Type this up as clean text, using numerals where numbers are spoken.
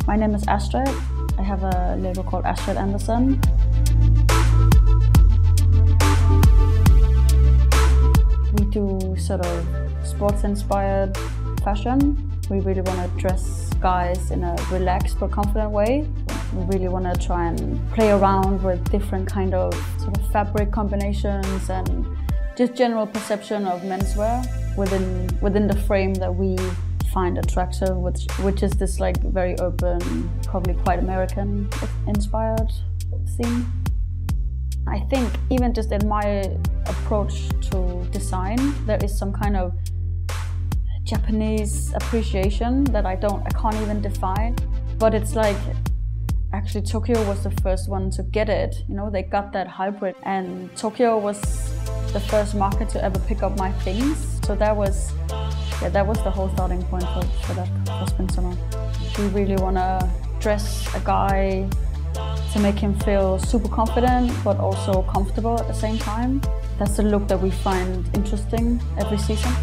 My name is Astrid. I have a label called Astrid Anderson. We do sort of sports-inspired fashion. We really want to dress guys in a relaxed but confident way. We really want to try and play around with different kind of sort of fabric combinations and just general perception of menswear within the frame that we find attractive, which is this like very urban, probably quite American inspired theme. I think even just in my approach to design, there is some kind of Japanese appreciation that I can't even define. But it's like, actually Tokyo was the first one to get it. You know, they got that hybrid, and Tokyo was the first market to ever pick up my things. So that was the whole starting point for that spring summer. We really want to dress a guy to make him feel super confident but also comfortable at the same time. That's the look that we find interesting every season.